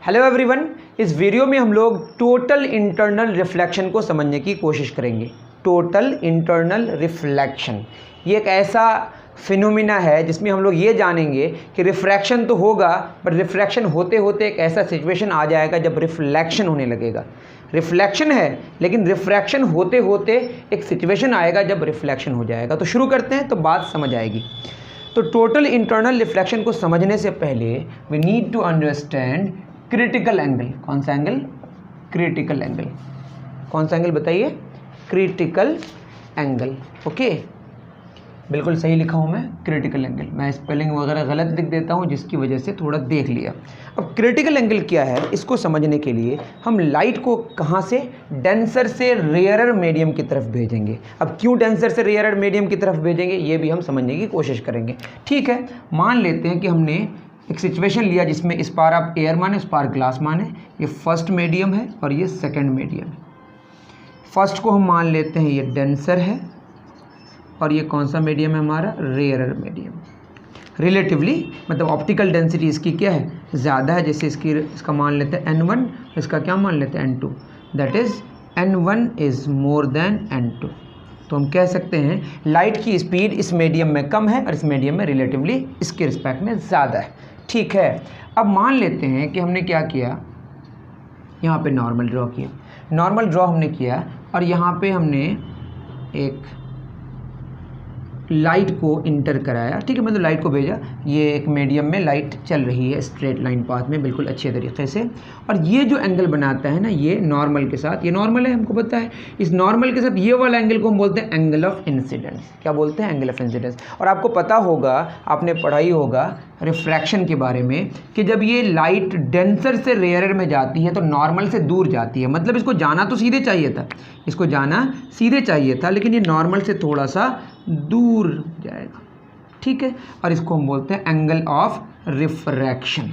Hello everyone, इस video में हम लोग टोटल इंटरनल रिफ्लेक्शन को समझने की कोशिश करेंगे। टोटल इंटरनल रिफ्लेक्शन ये एक ऐसा फिनोमिना है जिसमें हम लोग ये जानेंगे कि रिफ्रैक्शन तो होगा, बट रिफ्रैक्शन होते होते एक ऐसा सिचुएशन आ जाएगा जब रिफ्लेक्शन होने लगेगा। रिफ्लेक्शन है लेकिन रिफ्रैक्शन होते होते एक सिचुएशन आएगा जब रिफ्लेक्शन हो जाएगा। तो शुरू करते हैं तो बात समझ आएगी। तो टोटल इंटरनल रिफ्लेक्शन को समझने से पहले we need to understand critical angle. कौन सा एंगल? Critical angle. कौन सा एंगल बताइए? Critical angle. ओके, बिल्कुल सही लिखा हूँ मैं, क्रिटिकल एंगल। मैं स्पेलिंग वगैरह गलत लिख देता हूँ जिसकी वजह से थोड़ा देख लिया। अब क्रिटिकल एंगल क्या है, इसको समझने के लिए हम लाइट को कहाँ से, डेंसर से रेयरर मीडियम की तरफ भेजेंगे। अब क्यों डेंसर से रेयरर मीडियम की तरफ भेजेंगे ये भी हम समझने की कोशिश करेंगे। ठीक है, मान लेते हैं कि हमने एक सिचुएशन लिया जिसमें इस पार आप एयर माने, इस पार ग्लास माने। ये फर्स्ट मीडियम है और ये सेकंड मीडियम है। फर्स्ट को हम मान लेते हैं ये डेंसर है और ये कौन सा मीडियम है हमारा? Rarer medium. रिलेटिवली मतलब ऑप्टिकल डेंसिटी इसकी क्या है? ज़्यादा है। जैसे इसका मान लेते हैं n1, इसका क्या मान लेते हैं n2। That is n1 is more than n2। तो हम कह सकते हैं लाइट की स्पीड इस मीडियम में कम है और इस मीडियम में रिलेटिवली इसके रिस्पेक्ट में ज़्यादा है। ठीक है, अब मान लेते हैं कि हमने क्या किया, यहाँ पे नॉर्मल ड्रॉ किया। नॉर्मल ड्रॉ हमने किया और यहाँ पे हमने एक लाइट को इंटर कराया। ठीक है, मतलब लाइट को भेजा। ये एक मीडियम में लाइट चल रही है स्ट्रेट लाइन पाथ में बिल्कुल अच्छे तरीके से, और ये जो एंगल बनाता है ना, ये नॉर्मल के साथ, ये नॉर्मल है हमको पता है, इस नॉर्मल के साथ ये वाला एंगल को हम बोलते हैं एंगल ऑफ इंसिडेंस। क्या बोलते हैं? Angle of incidence. और आपको पता होगा, आपने पढ़ाई होगा रिफ्रैक्शन के बारे में कि जब ये लाइट डेंसर से रेयरर में जाती है तो नॉर्मल से दूर जाती है। मतलब इसको जाना तो सीधे चाहिए था, इसको जाना सीधे चाहिए था, लेकिन ये नॉर्मल से थोड़ा सा दूर जाएगा। ठीक है, और इसको हम बोलते हैं एंगल ऑफ रिफ्रैक्शन।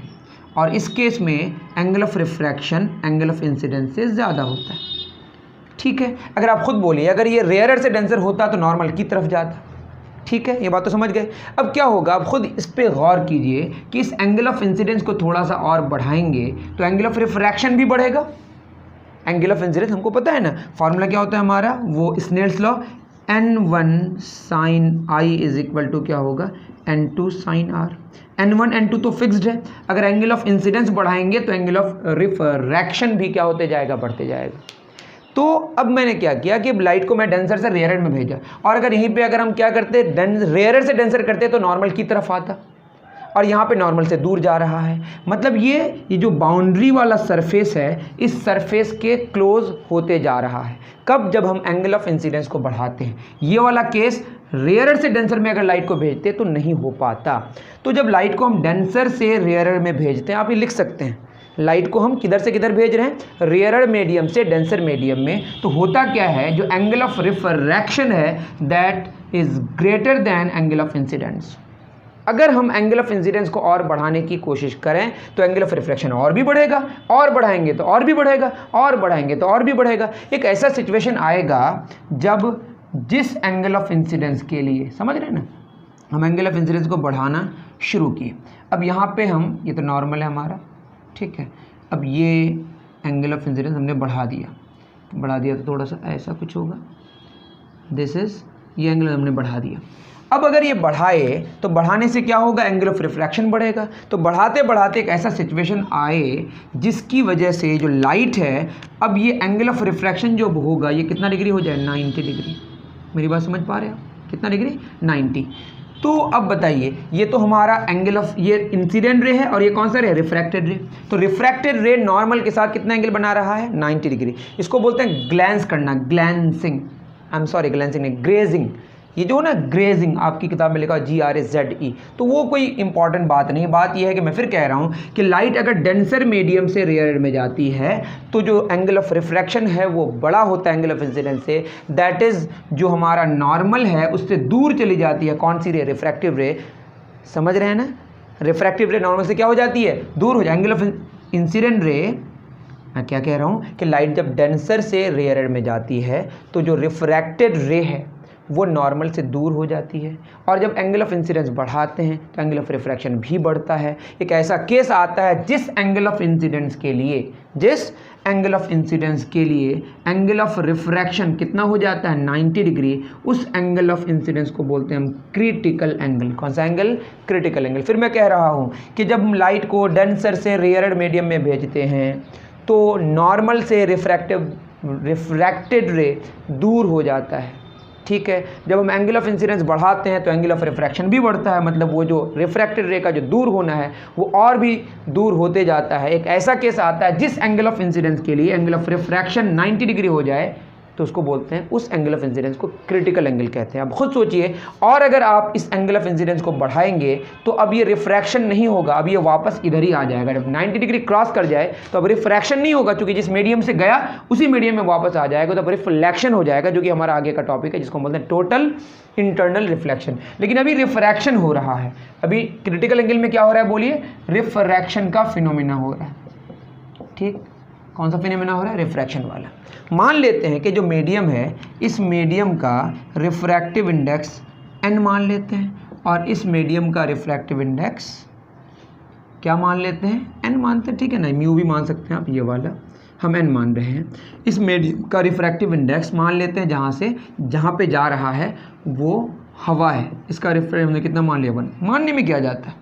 और इस केस में angle of refraction angle of incidence से ज़्यादा होता है। ठीक है, अगर आप खुद बोलिए, अगर ये रेयरर से डेंसर होता तो नॉर्मल की तरफ जाता। ठीक है, ये बात तो समझ गए। अब क्या होगा, आप खुद इस पर गौर कीजिए कि इस एंगल ऑफ इंसिडेंस को थोड़ा सा और बढ़ाएंगे तो एंगल ऑफ रिफ्रैक्शन भी बढ़ेगा। एंगल ऑफ इंसिडेंस हमको पता है ना, फॉर्मूला क्या होता है हमारा, वो Snell's law, n1 sin i is equal to क्या होगा, n2 sin r। n1 n2 तो फिक्स्ड है, अगर एंगल ऑफ इंसिडेंस बढ़ाएंगे तो एंगल ऑफ रिफ्रैक्शन भी क्या होते जाएगा, बढ़ते जाएगा। तो अब मैंने क्या किया कि लाइट को मैं डेंसर से रेयरर में भेजा, और अगर यहीं पे अगर हम क्या करते, रेयरर से डेंसर करते तो नॉर्मल की तरफ आता, और यहाँ पे नॉर्मल से दूर जा रहा है। मतलब ये जो बाउंड्री वाला सरफेस है, इस सरफेस के क्लोज होते जा रहा है। कब? जब हम एंगल ऑफ इंसिडेंस को बढ़ाते हैं। ये वाला केस रेयरर से डेंसर में अगर लाइट को भेजते तो नहीं हो पाता। तो जब लाइट को हम डेंसर से रेयरर में भेजते हैं, आप ये लिख सकते हैं, लाइट को हम किधर से किधर भेज रहे हैं, रेयरर मीडियम से डेंसर मीडियम में। तो होता क्या है, जो एंगल ऑफ रिफ्रैक्शन है that is greater than angle of incidence. अगर हम एंगल ऑफ इंसिडेंस को और बढ़ाने की कोशिश करें तो एंगल ऑफ रिफ्लेक्शन और भी बढ़ेगा, और बढ़ाएंगे तो और भी बढ़ेगा, और बढ़ाएंगे तो और भी बढ़ेगा। एक ऐसा सिचुएशन आएगा जब जिस एंगल ऑफ इंसिडेंस के लिए, समझ रहे हैं ना, हम एंगल ऑफ इंसिडेंस को बढ़ाना शुरू किए। अब यहाँ पे हम, ये तो नॉर्मल है हमारा, ठीक है, अब ये एंगल ऑफ इंसिडेंस हमने बढ़ा दिया तो थोड़ा सा ऐसा कुछ होगा। दिस इज़, ये एंगल हमने बढ़ा दिया। अब अगर ये बढ़ाए तो बढ़ाने से क्या होगा, एंगल ऑफ रिफ्रैक्शन बढ़ेगा। तो बढ़ाते बढ़ाते एक ऐसा सिचुएशन आए जिसकी वजह से जो लाइट है, अब ये एंगल ऑफ रिफ्रैक्शन जो होगा ये कितना डिग्री हो जाए, 90 डिग्री। मेरी बात समझ पा रहे हो? कितना डिग्री? 90। तो अब बताइए, ये तो हमारा एंगल ऑफ, ये इंसिडेंट रे है और ये कौन सा रे? रिफ्रैक्टेड रे। तो रिफ्रैक्टेड रे नॉर्मल के साथ कितना एंगल बना रहा है? 90 डिग्री। इसको बोलते हैं ग्लैंस करना, glancing. I am sorry, glancing नहीं, ग्रेजिंग। ये जो ना ग्रेजिंग, आपकी किताब में लिखा GRAZE, तो वो कोई इंपॉर्टेंट बात नहीं। बात ये है कि मैं फिर कह रहा हूँ कि लाइट अगर डेंसर मीडियम से रेयरर में जाती है तो जो एंगल ऑफ रिफ्रैक्शन है वो बड़ा होता है एंगल ऑफ इंसिडेंस से। दैट इज़ जो हमारा नॉर्मल है उससे दूर चली जाती है। कौन सी रे? रिफ्रैक्टिव रे। समझ रहे हैं ना, रिफ्रैक्टिव रे नॉर्मल से क्या हो जाती है? दूर हो जाए। एंगल ऑफ इंसिडेंट रे, मैं क्या कह रहा हूँ कि लाइट जब डेंसर से रेयरर में जाती है तो जो रिफ्रैक्टेड रे है वो नॉर्मल से दूर हो जाती है, और जब एंगल ऑफ इंसिडेंस बढ़ाते हैं तो एंगल ऑफ रिफ्रैक्शन भी बढ़ता है। एक ऐसा केस आता है जिस एंगल ऑफ इंसिडेंस के लिए एंगल ऑफ रिफ्रैक्शन कितना हो जाता है 90 डिग्री, उस एंगल ऑफ इंसिडेंस को बोलते हैं हम क्रिटिकल एंगल। कौन सा एंगल? Critical angle. फिर मैं कह रहा हूँ कि जब हम लाइट को डेंसर से रेयरड मीडियम में भेजते हैं तो नॉर्मल से रिफ्रैक्टेड रे दूर हो जाता है, ठीक है। जब हम एंगल ऑफ इंसिडेंस बढ़ाते हैं तो एंगल ऑफ रिफ्रैक्शन भी बढ़ता है, मतलब वो जो रिफ्रैक्टेड रे का जो दूर होना है वो और भी दूर होते जाता है। एक ऐसा केस आता है जिस एंगल ऑफ इंसिडेंस के लिए एंगल ऑफ रिफ्रैक्शन 90 डिग्री हो जाए तो उसको बोलते हैं, उस एंगल ऑफ इंसिडेंस को क्रिटिकल एंगल कहते हैं। अब खुद सोचिए, और अगर आप इस एंगल ऑफ इंसिडेंस को बढ़ाएंगे तो अब ये रिफ्रैक्शन नहीं होगा, अब ये वापस इधर ही आ जाएगा। जब 90 डिग्री क्रॉस कर जाए तो अब रिफ्रैक्शन नहीं होगा, क्योंकि जिस मीडियम से गया उसी मीडियम में वापस आ जाएगा, तो अब रिफ्लेक्शन हो जाएगा, जो कि हमारा आगे का टॉपिक है जिसको बोलते हैं टोटल इंटरनल रिफ्लेक्शन। लेकिन अभी रिफ्रैक्शन हो रहा है, अभी क्रिटिकल एंगल में क्या हो रहा है बोलिए? रिफ्रैक्शन का फिनोमिना हो रहा है, ठीक। कौन सा फिनोमिना हो रहा है? रिफ्रैक्शन वाला। मान लेते हैं कि जो मीडियम है, इस मीडियम का रिफ्रैक्टिव इंडेक्स n मान लेते हैं, और इस मीडियम का रिफ्रैक्टिव इंडेक्स क्या मान लेते हैं? n मानते हैं, ठीक है ना। म्यू भी मान सकते हैं आप, ये वाला हम n मान रहे हैं। इस मीडियम का रिफ्रैक्टिव इंडेक्स मान लेते हैं जहाँ पे जा रहा है वो हवा है, इसका रिफ्रैक्टिव हमने कितना मान लिया? 1। मानने में क्या जाता है,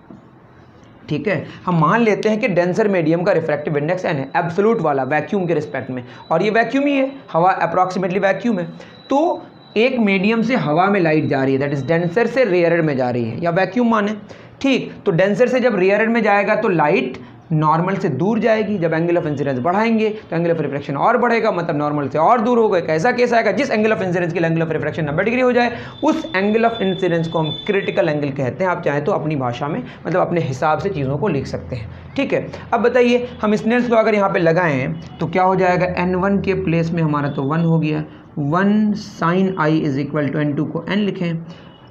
ठीक है। हम मान लेते हैं कि डेंसर मीडियम का रिफ्रैक्टिव इंडेक्स n है, एब्सोल्यूट वाला, वैक्यूम के रिस्पेक्ट में, और ये वैक्यूम ही है, हवा अप्रॉक्सीमेटली वैक्यूम है। तो एक मीडियम से हवा में लाइट जा रही है, दैट इज डेंसर से रेयरड में जा रही है, या वैक्यूम माने, ठीक। तो डेंसर से जब रेयरड में जाएगा तो लाइट नॉर्मल से दूर जाएगी, जब एंगल ऑफ इंसिडेंस बढ़ाएंगे तो एंगल ऑफ रिफ्रैक्शन और बढ़ेगा, मतलब नॉर्मल से और दूर होगा। एक ऐसा केस आएगा जिस एंगल ऑफ इंसिडेंस के लिए एंगल ऑफ रिफ्रैक्शन 90 डिग्री हो जाए, उस एंगल ऑफ इंसिडेंस को हम क्रिटिकल एंगल कहते हैं। आप चाहें तो अपनी भाषा में, मतलब अपने हिसाब से चीज़ों को लिख सकते हैं, ठीक है। अब बताइए, हम स्नेल्स लॉ अगर यहाँ पे लगाएं तो क्या हो जाएगा? n1 के प्लेस में हमारा तो 1 हो गया, 1 sin i is equal to n2 को n लिखें, आई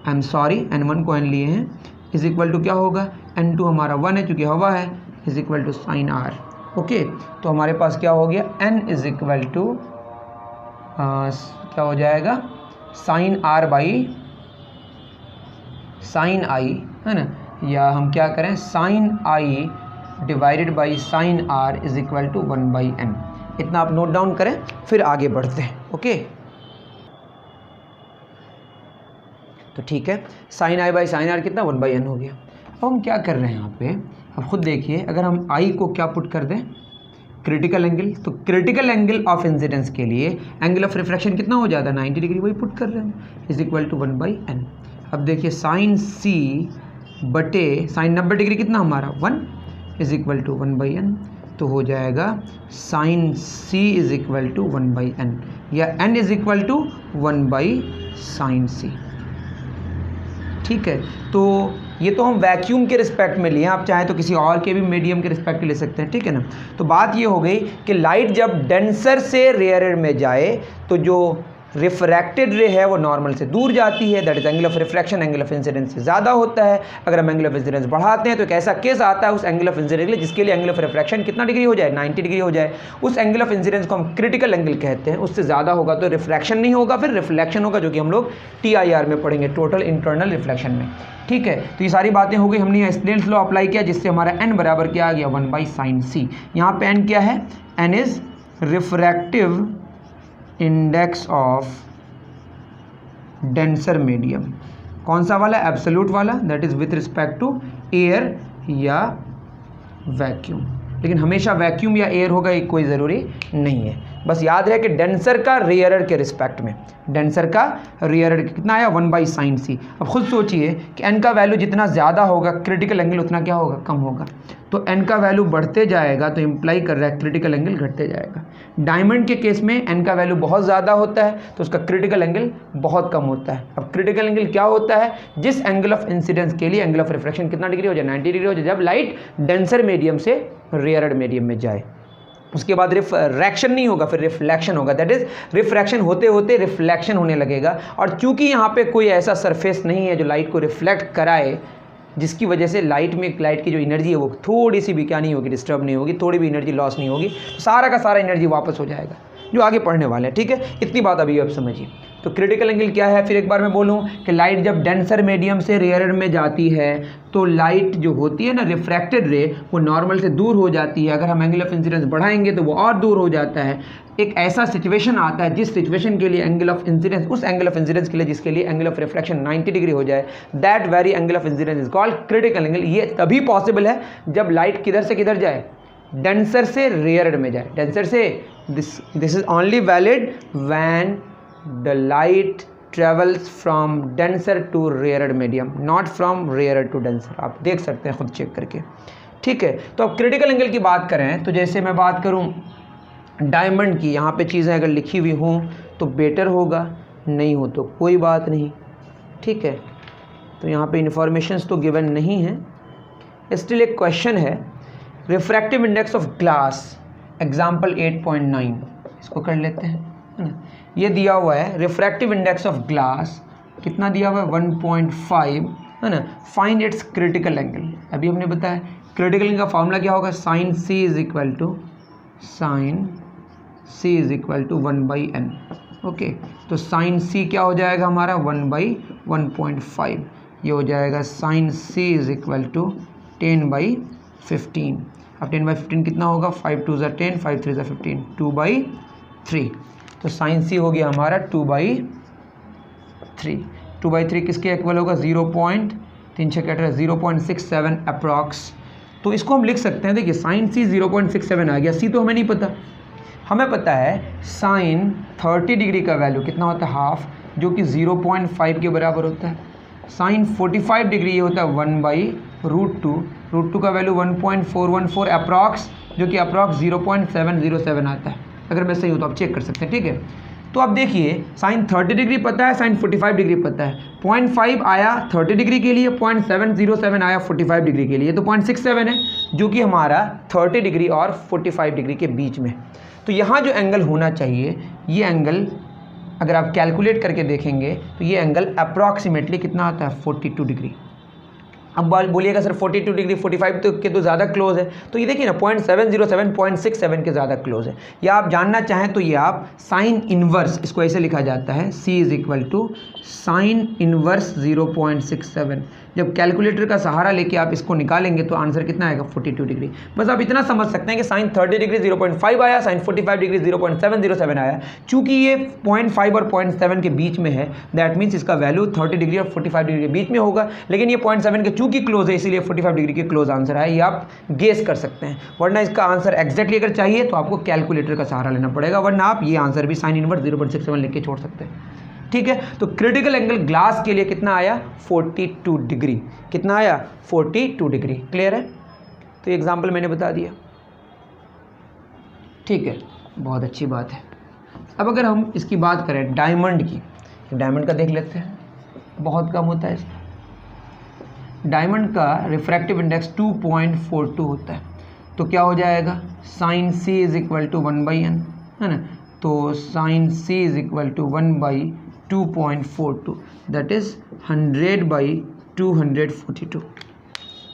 एम सॉरी n1 को n लिए हैं, इज इक्वल टू क्या होगा? n2 हमारा 1 है चूँकि हवा है, is equal to sine r। Okay, तो हमारे पास क्या हो गया? n इज इक्वल टू क्या हो जाएगा? Sine r by sine i, है ना, या हम क्या करें? Sine i divided by sine r is equal to 1 by n। इतना आप नोट डाउन करें, फिर आगे बढ़ते हैं। ओके, तो ठीक है, sine i by sine r कितना? 1 बाई n हो गया। अब हम क्या कर रहे हैं यहाँ पे, अब खुद देखिए, अगर हम i को क्या पुट कर दें? क्रिटिकल एंगल, तो क्रिटिकल एंगल ऑफ इंसिडेंस के लिए एंगल ऑफ रिफ्रैक्शन कितना हो जाता है? 90 डिग्री, वही पुट कर रहे हैं, is equal to 1 by n। अब देखिए, साइन c बटे साइन 90 डिग्री कितना हमारा? 1 is equal to 1 by n, तो हो जाएगा sine c is equal to 1 by n, या n is equal to 1 by sine c, ठीक है। तो ये तो हम वैक्यूम के रिस्पेक्ट में लिए, आप चाहें तो किसी और के भी मीडियम के रिस्पेक्ट में ले सकते हैं, ठीक है ना। तो बात ये हो गई कि लाइट जब डेंसर से रेयर में जाए तो जो रिफ्रैक्टेड रे है वो नॉर्मल से दूर जाती है, that is angle of refraction angle of incidence से ज़्यादा होता है। अगर हम एंगल ऑफ इंसिडेंस बढ़ाते हैं तो एक ऐसा केस आता है उस एंगल ऑफ इंसिडेंस के लिए जिसके लिए एंगल ऑफ रिफ्रैक्शन कितना डिग्री हो जाए? 90 डिग्री हो जाए। उस एंगल ऑफ इंसिडेंस को हम क्रिटिकल एंगल कहते हैं। उससे ज़्यादा होगा तो रिफ्रैक्शन नहीं होगा, फिर रिफ्लेक्शन होगा, जो कि हम लोग TIR में पढ़ेंगे, टोटल इंटरनल रिफ्लेक्शन में, ठीक है। तो ये सारी बातें हो गई, हमने यहाँ स्नेल्स लॉ अप्लाई किया जिससे हमारा n बराबर क्या आ गया? 1 बाई साइन c। यहाँ पे n क्या है? n is refractive index of denser medium. कौन सा वाला? एब्सोल्यूट वाला, that is with respect to air या वैक्यूम। लेकिन हमेशा वैक्यूम या एयर होगा, ये कोई ज़रूरी नहीं है। बस याद रहे कि डेंसर का रेयरर के रिस्पेक्ट में, डेंसर का रेयरर कितना आया? 1 बाई साइन c। अब खुद सोचिए कि n का वैल्यू जितना ज़्यादा होगा क्रिटिकल एंगल उतना क्या होगा? कम होगा। तो n का वैल्यू बढ़ते जाएगा तो इम्प्लाई कर रहा है क्रिटिकल एंगल घटते जाएगा। डायमंड के केस में n का वैल्यू बहुत ज़्यादा होता है तो उसका क्रिटिकल एंगल बहुत कम होता है। अब क्रिटिकल एंगल क्या होता है? जिस एंगल ऑफ इंसिडेंस के लिए एंगल ऑफ रिफ्रैक्शन कितना डिग्री हो जाए? 90 डिग्री हो जाए, जब लाइट डेंसर मीडियम से रेयरड मीडियम में जाए। उसके बाद रिफ्रैक्शन नहीं होगा, फिर रिफ्लेक्शन होगा, दैट इज रिफ्रैक्शन होते होते रिफ्लेक्शन होने लगेगा। और चूंकि यहाँ पे कोई ऐसा सरफेस नहीं है जो लाइट को रिफ्लेक्ट कराए, जिसकी वजह से लाइट की जो एनर्जी है वो थोड़ी सी भी क्या नहीं होगी? डिस्टर्ब नहीं होगी, थोड़ी भी एनर्जी लॉस नहीं होगी, तो सारा का सारा एनर्जी वापस हो जाएगा। जो आगे पढ़ने वाले हैं, ठीक है। इतनी बात अभी आप समझिए। तो क्रिटिकल एंगल क्या है, फिर एक बार मैं बोलूँ कि लाइट जब डेंसर मीडियम से रेयर में जाती है तो लाइट जो होती है ना, रिफ्रैक्टेड रे, वो नॉर्मल से दूर हो जाती है। अगर हम एंगल ऑफ इंसिडेंस बढ़ाएंगे तो वो और दूर हो जाता है। एक ऐसा सिचुएशन आता है जिस सिचुएशन के लिए एंगल ऑफ इंसिडेंस, उस एंगल ऑफ इंसिडेंस के लिए जिसके लिए एंगल ऑफ रिफ्रैक्शन 90 डिग्री हो जाए, that very angle of incidence is called critical angle. ये तभी पॉसिबल है जब लाइट किधर से किधर जाए, डेंसर से रेयर में जाए। डेंसर से this is only valid when the light travels from denser to rarer medium, not from rarer to denser। आप देख सकते हैं खुद चेक करके, ठीक है। तो अब क्रिटिकल एंगल की बात करें तो जैसे मैं बात करूं डायमंड की, यहाँ पे चीज़ें अगर लिखी हुई हों तो बेटर होगा, नहीं हो तो कोई बात नहीं, ठीक है। तो यहाँ पे इंफॉर्मेशंस तो गिवन नहीं है। स्टिल एक क्वेश्चन है, refractive index of glass example 8.9, इसको कर लेते हैं, है ना। ये दिया हुआ है रिफ्रैक्टिव इंडेक्स ऑफ ग्लास, कितना दिया हुआ है 1.5, है ना। Find its critical angle. अभी हमने बताया क्रिटिकल एंगल का फॉर्मूला क्या होगा, sine C is equal to 1/n। Okay, तो साइन सी क्या हो जाएगा हमारा 1/1.5, ये हो जाएगा sine C is equal to 10/15। अब 10/15 कितना होगा, 5 2 = 10, 5 3 = 15, 2/3। तो साइन सी हो गया हमारा 2/3। 2/3 किसके इक्वल होगा, 0.67 अप्रॉक्स। तो इसको हम लिख सकते हैं, देखिए साइन सी 0.67 आ गया, सी तो हमें नहीं पता, हमें पता है साइन 30 डिग्री का वैल्यू कितना होता है, हाफ, जो कि 0.5 के बराबर होता है। साइन 45 डिग्री ये होता है 1/√2, √2 का वैल्यू 1.414 अप्रॉक्स, जो कि अप्रॉक्स 0.707 आता है। अगर मैं सही हूँ तो आप चेक कर सकते हैं, ठीक है। तो अब देखिए साइन 30 डिग्री पता है, साइन 45 डिग्री पता है। 0.5 आया 30 डिग्री के लिए, 0.707 आया 45 डिग्री के लिए, तो 0.67 है, जो कि हमारा 30 डिग्री और 45 डिग्री के बीच में। तो यहाँ जो एंगल होना चाहिए, ये एंगल अगर आप कैलकुलेट करके देखेंगे तो ये एंगल अप्रॉक्सीमेटली कितना आता है, 42 डिग्री। अब बोलिएगा सर 42 डिग्री 45 तो के तो ज़्यादा क्लोज है, तो ये देखिए ना 0.707 0.67 के ज़्यादा क्लोज है। या आप जानना चाहें तो ये आप साइन इन्वर्स, इसको ऐसे लिखा जाता है, C is equal to sine inverse 0.67। जब कैलकुलेटर का सहारा लेके आप इसको निकालेंगे तो आंसर कितना आएगा, 42 डिग्री। बस आप इतना समझ सकते हैं कि साइन 30 डिग्री 0.5 आया, साइन 45 डिग्री 0.707 आया। चूँकि ये 0.5 और 0.7 के बीच में है, दैट मीन्स इसका वैल्यू 30 डिग्री और 45 डिग्री के बीच में होगा। लेकिन ये 0.7 के चूँकि क्लोज है, इसीलिए 45 डिग्री के क्लोज आंसर है। ये आप गेस कर सकते हैं, वरना इसका आंसर एग्जैक्टली अगर चाहिए तो आपको कैलकुलेटर का सहारा लेना पड़ेगा, वरना आप ये आंसर भी साइन इनवर्स 0.67 लिख के छोड़ सकते हैं, ठीक है। तो क्रिटिकल एंगल ग्लास के लिए कितना आया, 42 डिग्री। कितना आया, 42 डिग्री। क्लियर है। तो ये एग्जाम्पल मैंने बता दिया, ठीक है, बहुत अच्छी बात है। अब अगर हम इसकी बात करें डायमंड की, डायमंड का देख लेते हैं, बहुत कम होता है इसका। डायमंड का रिफ्रैक्टिव इंडेक्स 2.42 होता है, तो क्या हो जाएगा, sine C is equal to 1/n, है ना। तो sine C is equal to 1/2.42, that is 100/242,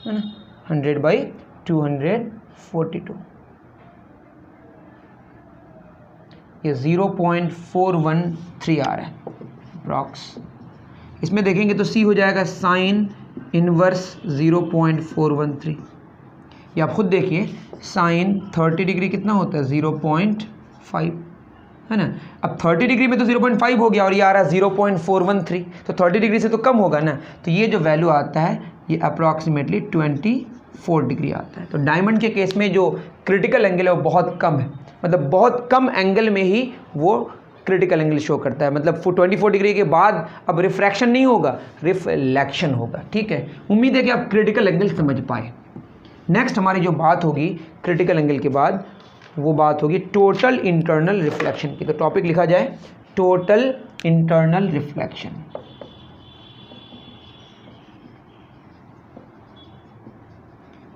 है ना, 100/242। ये 0.413 आ रहा है अप्रॉक्स। इसमें देखेंगे तो सी हो जाएगा साइन इनवर्स 0.413। ये आप खुद देखिए, साइन 30 डिग्री कितना होता है, 0.5, है ना। अब 30 डिग्री में तो 0.5 हो गया और ये आ रहा है 0.413, तो 30 डिग्री से तो कम होगा ना। तो ये जो वैल्यू आता है ये अप्रॉक्सीमेटली 24 डिग्री आता है। तो डायमंड के केस में जो क्रिटिकल एंगल है वो बहुत कम है, मतलब बहुत कम एंगल में ही वो क्रिटिकल एंगल शो करता है। मतलब 24 डिग्री के बाद अब रिफ्रैक्शन नहीं होगा, रिफ्लेक्शन होगा, ठीक है। उम्मीद है कि आप क्रिटिकल एंगल समझ पाए। नेक्स्ट हमारी जो बात होगी क्रिटिकल एंगल के बाद, वो बात होगी टोटल इंटरनल रिफ्लेक्शन की। तो टॉपिक लिखा जाए टोटल इंटरनल रिफ्लेक्शन।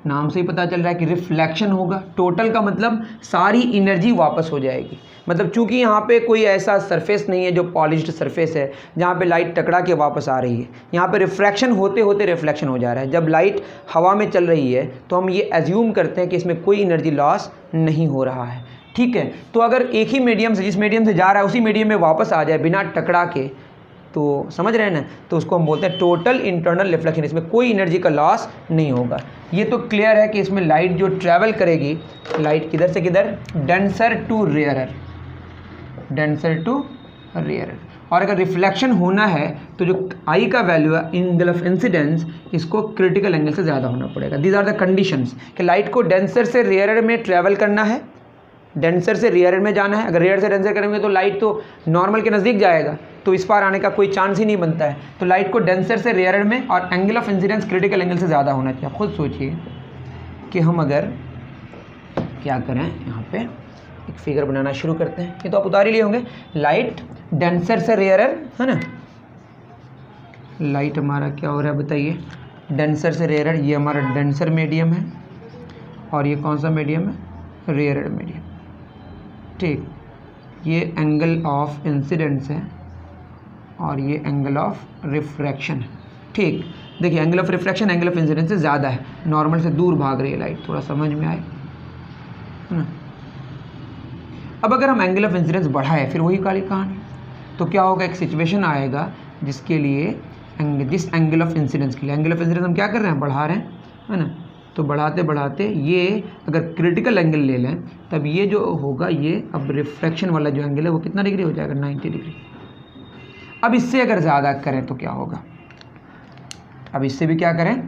नाम से ही पता चल रहा है कि रिफ्लेक्शन होगा। टोटल का मतलब सारी एनर्जी वापस हो जाएगी। मतलब चूंकि यहाँ पे कोई ऐसा सरफेस नहीं है जो पॉलिश्ड सरफेस है जहाँ पे लाइट टकरा के वापस आ रही है, यहाँ पे रिफ्रैक्शन होते होते रिफ्लेक्शन हो जा रहा है। जब लाइट हवा में चल रही है तो हम ये एज्यूम करते हैं कि इसमें कोई एनर्जी लॉस नहीं हो रहा है। ठीक है। तो अगर एक ही मीडियम से, जिस मीडियम से जा रहा है उसी मीडियम में वापस आ जाए बिना टकरा के, तो समझ रहे हैं ना, तो उसको हम बोलते हैं टोटल इंटरनल रिफ्लेक्शन। इसमें कोई एनर्जी का लॉस नहीं होगा। ये तो क्लियर है कि इसमें लाइट जो ट्रैवल करेगी, लाइट किधर से किधर, denser to rarer, denser to rarer. और अगर रिफ्लेक्शन होना है तो जो आई का वैल्यू है, एंगल ऑफ इंसिडेंस, इसको क्रिटिकल एंगल से ज़्यादा होना पड़ेगा। दीज आर द कंडीशंस कि लाइट को डेंसर से रेयरर में ट्रैवल करना है, डेंसर से रेयरर में जाना है। अगर रेयर से डेंसर करेंगे तो लाइट तो नॉर्मल के नज़दीक जाएगा, तो इस पार आने का कोई चांस ही नहीं बनता है। तो लाइट को डेंसर से रेयरर में, और angle of incidence critical angle से ज़्यादा होना चाहिए। खुद सोचिए कि हम अगर क्या करें, यहाँ पे एक फिगर बनाना शुरू करते हैं। ये तो आप उतार ही लिए होंगे, लाइट डेंसर से रेयरर, है ना। लाइट हमारा क्या हो रहा है बताइए, डेंसर से रेयरर। ये हमारा डेंसर मीडियम है और ये कौन सा मीडियम है, रेयरर मीडियम। ठीक, ये एंगल ऑफ इंसिडेंस है और ये एंगल ऑफ रिफ्रैक्शन है। ठीक, देखिए angle of refraction angle of incidence से ज़्यादा है, नॉर्मल से दूर भाग रही है लाइट, थोड़ा समझ में आए, है ना। अब अगर हम एंगल ऑफ इंसिडेंस बढ़ाए, फिर वही काली कहानी, तो क्या होगा, एक सिचुएशन आएगा जिसके लिए जिस एंगल ऑफ इंसिडेंस के लिए, एंगल ऑफ इंसिडेंस हम क्या कर रहे हैं, बढ़ा रहे हैं, है ना। तो बढ़ाते बढ़ाते ये अगर क्रिटिकल एंगल ले लें, तब ये जो होगा, ये अब रिफ्रैक्शन वाला जो एंगल है वो कितना डिग्री हो जाएगा, 90 डिग्री। अब इससे अगर ज़्यादा करें तो क्या होगा, अब इससे भी क्या करें,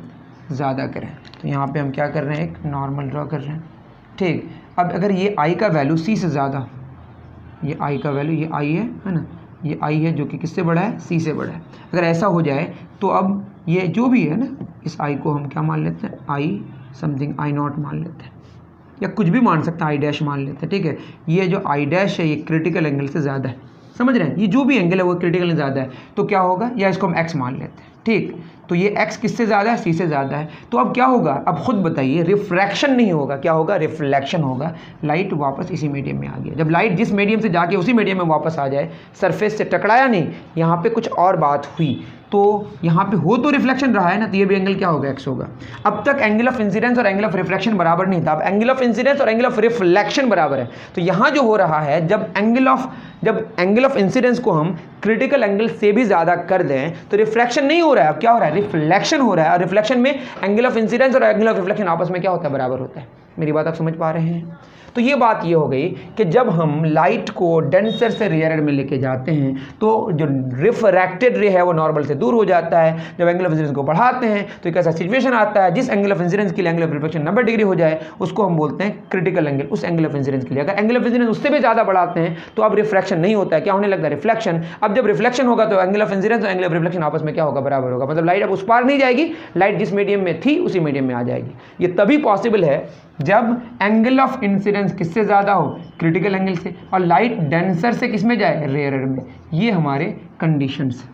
ज़्यादा करें। तो यहाँ पे हम क्या कर रहे हैं, एक नॉर्मल ड्रॉ कर रहे हैं। ठीक, अब अगर ये आई का वैल्यू सी से ज़्यादा, ये आई का वैल्यू, ये आई है ना, ये आई है जो कि किससे बड़ा है, सी से बड़ा है। अगर ऐसा हो जाए तो अब ये जो भी है ना, इस आई को हम क्या मान लेते हैं, आई समथिंग, आई नॉट मान लेते हैं, या कुछ भी मान सकते हैं, आई डैश मान लेते हैं। ठीक है, ये जो आई डैश है ये क्रिटिकल एंगल से ज़्यादा है, समझ रहे हैं, ये जो भी एंगल है वो क्रिटिकल से ज़्यादा है। तो क्या होगा, या इसको हम एक्स मान लेते हैं। ठीक, तो ये x किससे ज़्यादा है, सी से ज़्यादा है। तो अब क्या होगा, अब खुद बताइए, रिफ्रैक्शन नहीं होगा, क्या होगा, रिफ्लेक्शन होगा। लाइट वापस इसी मीडियम में आ गया। जब लाइट जिस मीडियम से जाके उसी मीडियम में वापस आ जाए, सरफेस से टकराया नहीं, यहाँ पे कुछ और बात हुई, तो यहाँ पे हो तो रिफ्लेक्शन रहा है ना, तो ये भी एंगल क्या होगा, x होगा। अब तक एंगल ऑफ इंसिडेंस और एंगल ऑफ रिफ्लेक्शन बराबर नहीं था, अब एंगल ऑफ इंसिडेंस और एंगल ऑफ रिफ्लेक्शन बराबर है। तो यहाँ जो हो रहा है, जब एंगल ऑफ इंसिडेंस को हम क्रिटिकल एंगल से भी ज़्यादा कर दें तो रिफ्लेक्शन नहीं हो रहा है, अब क्या हो रहा है, रिफ्लेक्शन हो रहा है। और रिफ्लेक्शन में एंगल ऑफ इंसिडेंस और एंगल ऑफ रिफ्लेक्शन आपस में क्या होता है, बराबर होता है। मेरी बात आप समझ पा रहे हैं। तो ये बात ये हो गई कि जब हम लाइट को डेंसर से रेयर में लेके जाते हैं तो जो रिफ्रैक्टेड रे है वो नॉर्मल से दूर हो जाता है। जब एंगल ऑफ इंसिडेंस को बढ़ाते हैं तो एक ऐसा सिचुएशन आता है जिस एंगल ऑफ इंसिडेंस के लिए एंगल ऑफ रिफ्लेक्शन 90 डिग्री हो जाए, उसको हम बोलते हैं क्रिटिकल एंगल, उस एंगल ऑफ इंसिडेंस के लिए। अगर एंगल ऑफ इंसिडेंस उससे भी ज़्यादा बढ़ाते हैं तो अब रिफ्रैक्शन नहीं होता है, क्या होने लगता है, रिफ्लेक्शन। अब जब रिफ्लेक्शन होगा तो एंगल ऑफ इंसिडेंस और एंगल ऑफ रिफ्लेक्शन आपस में क्या होगा, बराबर होगा। मतलब लाइट अब उस पार नहीं जाएगी, लाइट जिस मीडियम में थी उसी मीडियम में आ जाएगी। ये तभी पॉसिबल है जब एंगल ऑफ इंसिडेंस किससे ज़्यादा हो, क्रिटिकल एंगल से, और लाइट डेंसर से किस में जाए, रेयरर में। ये हमारे कंडीशंस।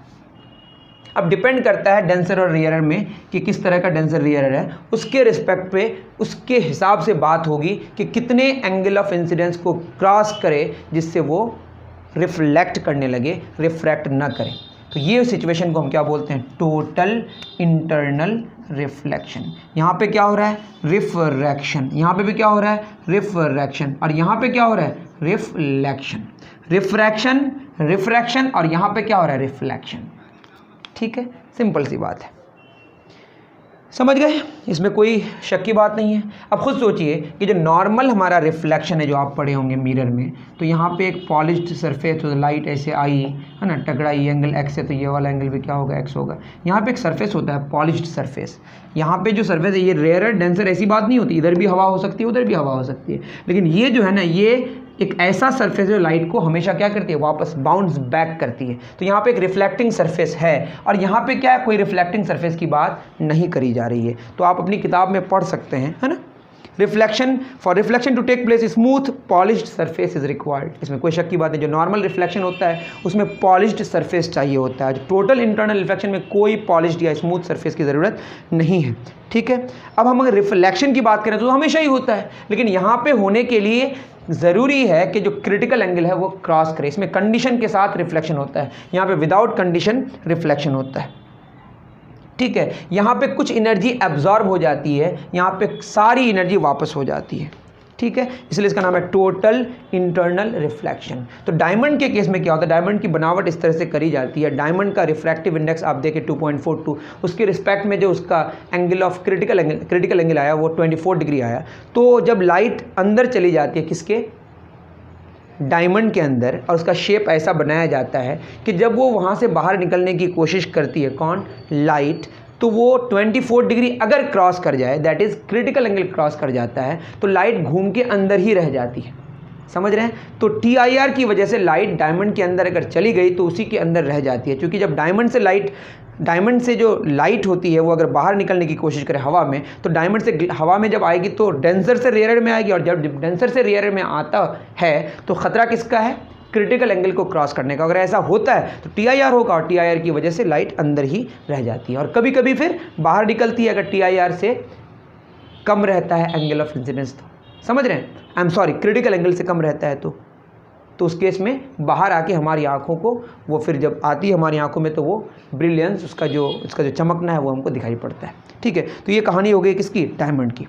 अब डिपेंड करता है डेंसर और रेयरर में कि किस तरह का डेंसर रेयरर है, उसके रिस्पेक्ट पे उसके हिसाब से बात होगी कि कितने एंगल ऑफ इंसिडेंस को क्रॉस करे जिससे वो रिफ्लेक्ट करने लगे, रिफ्रैक्ट ना करे। तो ये सिचुएशन को हम क्या बोलते हैं, टोटल इंटरनल रिफ्लेक्शन। यहाँ पे क्या हो रहा है, रिफ्रैक्शन, यहाँ पे भी क्या हो रहा है, रिफ्रैक्शन, और यहाँ पे क्या हो रहा है, रिफ्लेक्शन, रिफ्रैक्शन, रिफ्रैक्शन, और यहाँ पे क्या हो रहा है, रिफ्लेक्शन। ठीक है, सिंपल सी बात है, समझ गए, इसमें कोई शक की बात नहीं है। अब खुद सोचिए कि जो नॉर्मल हमारा रिफ्लेक्शन है जो आप पढ़े होंगे मिरर में, तो यहाँ पे एक पॉलिश्ड सरफेस, तो लाइट ऐसे आई है ना, टकराई, एंगल एक्स है तो ये वाला एंगल भी क्या होगा, एक्स होगा। यहाँ पे एक सरफेस होता है पॉलिश्ड सरफेस, यहाँ पे जो सरफेस है ये रेयरर डेंसर ऐसी बात नहीं होती, इधर भी हवा हो सकती है उधर भी हवा हो सकती है, लेकिन ये जो है ना, ये एक ऐसा सरफेस जो लाइट को हमेशा क्या करती है, वापस बाउंस बैक करती है। तो यहाँ पे एक रिफ्लेक्टिंग सरफेस है, और यहाँ पे क्या है, कोई रिफ्लेक्टिंग सरफेस की बात नहीं करी जा रही है। तो आप अपनी किताब में पढ़ सकते हैं, है ना, reflection, for reflection to take place smooth polished surface is required. इसमें कोई शक की बात नहीं, जो नॉर्मल रिफ्लेक्शन होता है उसमें पॉलिश्ड सरफेस चाहिए होता है, जो टोटल इंटरनल रिफ्लेक्शन में कोई पॉलिश्ड या स्मूथ सरफेस की ज़रूरत नहीं है। ठीक है, अब हम अगर रिफ्लेक्शन की बात करें तो हमेशा ही होता है, लेकिन यहाँ पे होने के लिए ज़रूरी है कि जो क्रिटिकल एंगल है वो क्रॉस करे। इसमें कंडीशन के साथ रिफ्लेक्शन होता है, यहाँ पे विदाउट कंडीशन रिफ्लेक्शन होता है। ठीक है, यहाँ पे कुछ एनर्जी एब्जॉर्ब हो जाती है, यहाँ पे सारी एनर्जी वापस हो जाती है। ठीक है, इसलिए इसका नाम है टोटल इंटरनल रिफ्लेक्शन। तो डायमंड के केस में क्या होता है, डायमंड की बनावट इस तरह से करी जाती है, डायमंड का रिफ्रैक्टिव इंडेक्स आप देखें 2.42, उसके रिस्पेक्ट में जो उसका एंगल ऑफ क्रिटिकल एंगल आया वो 24 डिग्री आया। तो जब लाइट अंदर चली जाती है किसके, डायमंड के अंदर, और उसका शेप ऐसा बनाया जाता है कि जब वो वहाँ से बाहर निकलने की कोशिश करती है, कौन, लाइट, तो वो 24 डिग्री अगर क्रॉस कर जाए, that is critical angle cross कर जाता है, तो लाइट घूम के अंदर ही रह जाती है। समझ रहे हैं? तो TIR की वजह से लाइट डायमंड के अंदर अगर चली गई तो उसी के अंदर रह जाती है, क्योंकि जब डायमंड से जो लाइट होती है वो अगर बाहर निकलने की कोशिश करे हवा में, तो डायमंड से हवा में जब आएगी तो डेंसर से रेयर में आएगी, और जब डेंसर से रेयर में आता है तो ख़तरा किसका है, क्रिटिकल एंगल को क्रॉस करने का। अगर ऐसा होता है तो TIR होगा, और TIR की वजह से लाइट अंदर ही रह जाती है, और कभी कभी फिर बाहर निकलती है अगर TIR से कम रहता है एंगल ऑफ इंसिडेंस। तो समझ रहे हैं, I am sorry, critical angle से कम रहता है तो उस केस में बाहर आके हमारी आँखों को, वो फिर जब आती है हमारी आँखों में तो वो ब्रिलियंस, उसका जो चमकना है वो हमको दिखाई पड़ता है। ठीक है, तो ये कहानी हो गई किसकी, डायमंड की।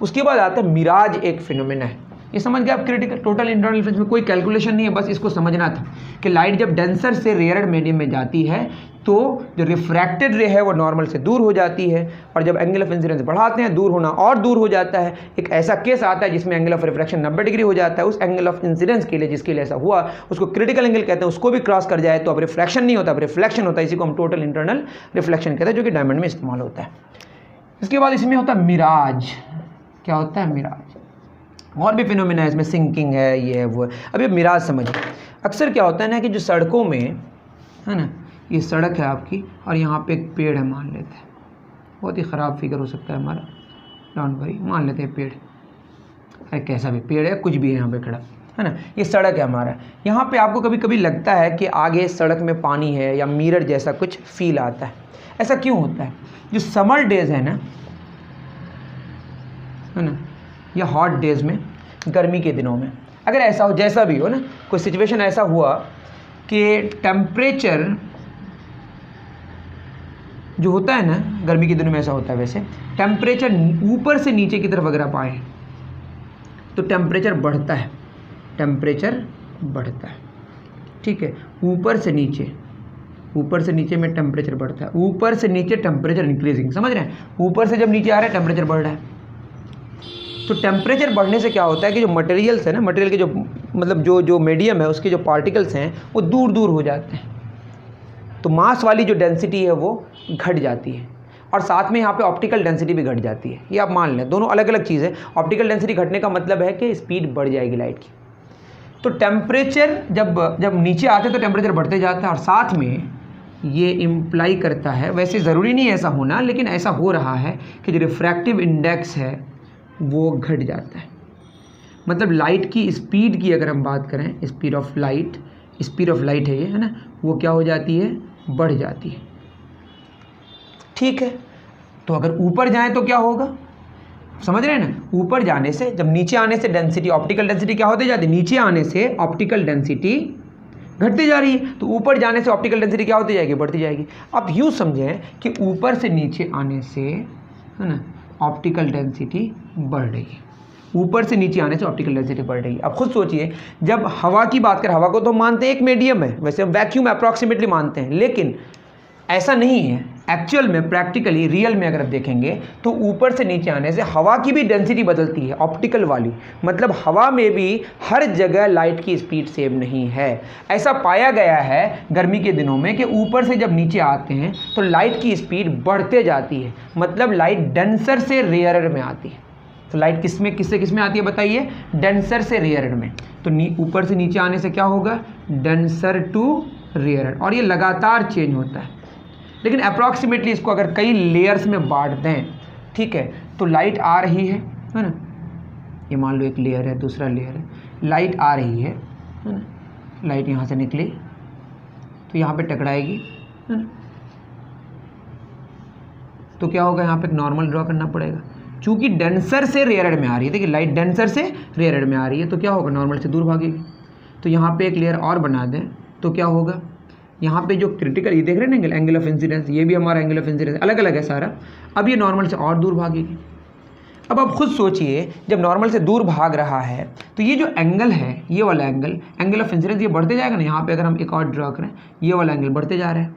उसके बाद आता है मिराज, एक फिनोमेना है। ये समझ गए आप, क्रिटिकल टोटल इंटरनल रिफ्लेक्शन में कोई कैलकुलेशन नहीं है, बस इसको समझना था कि लाइट जब डेंसर से रेयरड मीडियम में जाती है तो जो रिफ्रैक्टेड रे है वो नॉर्मल से दूर हो जाती है, और जब एंगल ऑफ इंसिडेंस बढ़ाते हैं दूर होना और दूर हो जाता है। एक ऐसा केस आता है जिसमें एंगल ऑफ रिफ्रैक्शन 90 डिग्री हो जाता है, उस एंगल ऑफ इंसिडेंस के लिए जिसके लिए ऐसा हुआ उसको क्रिटिकल एंगल कहते हैं, उसको भी क्रॉस कर जाए तो अब रिफ्रैक्शन नहीं होता, अब रिफ्लेक्शन होता है, इसी को हम टोटल इंटरनल रिफ्लेक्शन कहते हैं, जो कि डायमंड में इस्तेमाल होता है। इसके बाद इसमें होता है मिराज। क्या होता है, मिराज। और भी फिनोमेना है इसमें, सिंकिंग है, ये है वो है। अब ये मिराज समझिए, अक्सर क्या होता है ना कि जो सड़कों में है ना, ये सड़क है आपकी और यहाँ पे एक पेड़ है, मान लेते हैं, बहुत ही ख़राब फिगर हो सकता है हमारा, डोंट वरी, मान लेते हैं पेड़, अरे कैसा भी पेड़ है, कुछ भी है यहाँ पे खड़ा, है ना, ये सड़क है हमारा। यहाँ पे आपको कभी कभी लगता है कि आगे सड़क में पानी है या मिरर जैसा कुछ फील आता है। ऐसा क्यों होता है? जो समर डेज है ना या हॉट डेज में, गर्मी के दिनों में, अगर ऐसा हो, जैसा भी हो ना, कोई सिचुएशन ऐसा हुआ कि टेम्परेचर जो होता है ना, गर्मी के दिनों में ऐसा होता है, वैसे टेम्परेचर ऊपर से नीचे की तरफ अगर आप आए तो टेम्परेचर बढ़ता है, टेम्परेचर बढ़ता है, ठीक है, ऊपर से नीचे में टेम्परेचर बढ़ता है, ऊपर से नीचे टेम्परेचर इंक्रीजिंग, समझ रहे हैं, ऊपर से जब नीचे आ रहा है टेम्परेचर बढ़ रहा है। तो टेम्परेचर बढ़ने से क्या होता है कि जो मटेरियल्स है ना, मटेरियल के जो मतलब जो मीडियम है उसके जो पार्टिकल्स हैं वो दूर दूर हो जाते हैं, तो मास वाली जो डेंसिटी है वो घट जाती है, और साथ में यहाँ पे ऑप्टिकल डेंसिटी भी घट जाती है। ये आप मान लें, दोनों अलग अलग चीज़ है। ऑप्टिकल डेंसिटी घटने का मतलब है कि स्पीड बढ़ जाएगी लाइट की। तो टेम्परेचर जब नीचे आते तो टेम्परेचर बढ़ते जाता है, और साथ में ये इम्प्लाई करता है, वैसे ज़रूरी नहीं ऐसा होना, लेकिन ऐसा हो रहा है कि जो रिफ्रैक्टिव इंडेक्स है वो घट जाता है। मतलब लाइट की स्पीड की अगर हम बात करें, स्पीड ऑफ लाइट है ये, है ना, वो क्या हो जाती है, बढ़ जाती है। ठीक है, तो अगर ऊपर जाएं तो क्या होगा, समझ रहे हैं ना, ऊपर जाने से, जब नीचे आने से डेंसिटी, ऑप्टिकल डेंसिटी क्या होती जाती है, नीचे आने से ऑप्टिकल डेंसिटी घटती जा रही है, तो ऊपर जाने से ऑप्टिकल डेंसिटी क्या होती जाएगी, बढ़ती जाएगी। आप यूँ समझें कि ऊपर से नीचे आने से, है ना, ऑप्टिकल डेंसिटी बढ़ रही है, ऊपर से नीचे आने से ऑप्टिकल डेंसिटी बढ़ रही है। अब खुद सोचिए, जब हवा की बात करें, हवा को तो मानते हैं एक मीडियम है, वैसे हम वैक्यूम अप्रॉक्सीमेटली मानते हैं, लेकिन ऐसा नहीं है एक्चुअल में, प्रैक्टिकली रियल में अगर आप देखेंगे तो ऊपर से नीचे आने से हवा की भी डेंसिटी बदलती है, ऑप्टिकल वाली, मतलब हवा में भी हर जगह लाइट की स्पीड सेम नहीं है। ऐसा पाया गया है गर्मी के दिनों में कि ऊपर से जब नीचे आते हैं तो लाइट की स्पीड बढ़ते जाती है, मतलब लाइट डेंसर से रेयरर में आती है। तो लाइट किस में आती है बताइए, डेंसर से रेयरर में। तो ऊपर से नीचे आने से क्या होगा, डेंसर टू रेयरर, और ये लगातार चेंज होता है। लेकिन अप्रॉक्सीमेटली इसको अगर कई लेयर्स में बांट दें, ठीक है, तो लाइट आ रही है ना, ये मान लो एक लेयर है, दूसरा लेयर है, लाइट आ रही है ना, लाइट यहाँ से निकली तो यहाँ पे टकराएगी, है ना, तो क्या होगा, यहाँ पे नॉर्मल ड्रॉ करना पड़ेगा, चूँकि डेंसर से रेयरर में आ रही है। देखिए लाइट डेंसर से रेयरर में आ रही है तो क्या होगा, नॉर्मल से दूर भागेगी। तो यहाँ पे एक लेयर और बना दें तो क्या होगा, यहाँ पे जो क्रिटिकल, ये देख रहे हैं ना एंगल ऑफ इंसिडेंस, ये भी हमारा एंगल ऑफ इंसिडेंस अलग अलग है सारा, अब ये नॉर्मल से और दूर भागेगी। अब आप खुद सोचिए, जब नॉर्मल से दूर भाग रहा है तो ये जो एंगल है, ये वाला एंगल ऑफ इंसिडेंस, ये बढ़ते जाएगा ना। यहाँ पे अगर हम एक और ड्रॉ करें, ये वाला एंगल बढ़ते जा रहा है।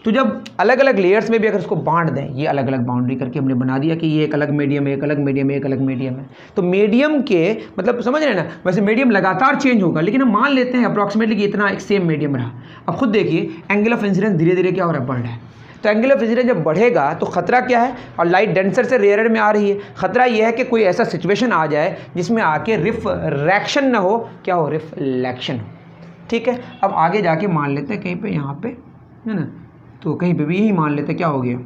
तो जब अलग अलग लेयर्स में भी अगर इसको बांट दें, ये अलग अलग बाउंड्री करके हमने बना दिया कि ये एक अलग मीडियम है, एक अलग मीडियम है, एक अलग मीडियम है, तो मीडियम के मतलब समझ रहे हैं ना, वैसे मीडियम लगातार चेंज होगा, लेकिन हम मान लेते हैं अप्रॉक्सीमेटली कि इतना एक सेम मीडियम रहा। अब खुद देखिए एंगल ऑफ इंसिडेंस धीरे धीरे क्या हो रहा है, बढ़ रहा है। तो एंगल ऑफ इंसिडेंस जब बढ़ेगा तो खतरा क्या है, और लाइट डेंसर से रेयर में आ रही है, खतरा यह है कि कोई ऐसा सिचुएशन आ जाए जिसमें आके रिफ्रैक्शन ना हो, क्या हो, रिफ्लेक्शन हो। ठीक है, अब आगे जाके मान लेते हैं कहीं पे, यहाँ पे है ना, तो कहीं पे भी यही मान लेते हैं, क्या हो गया,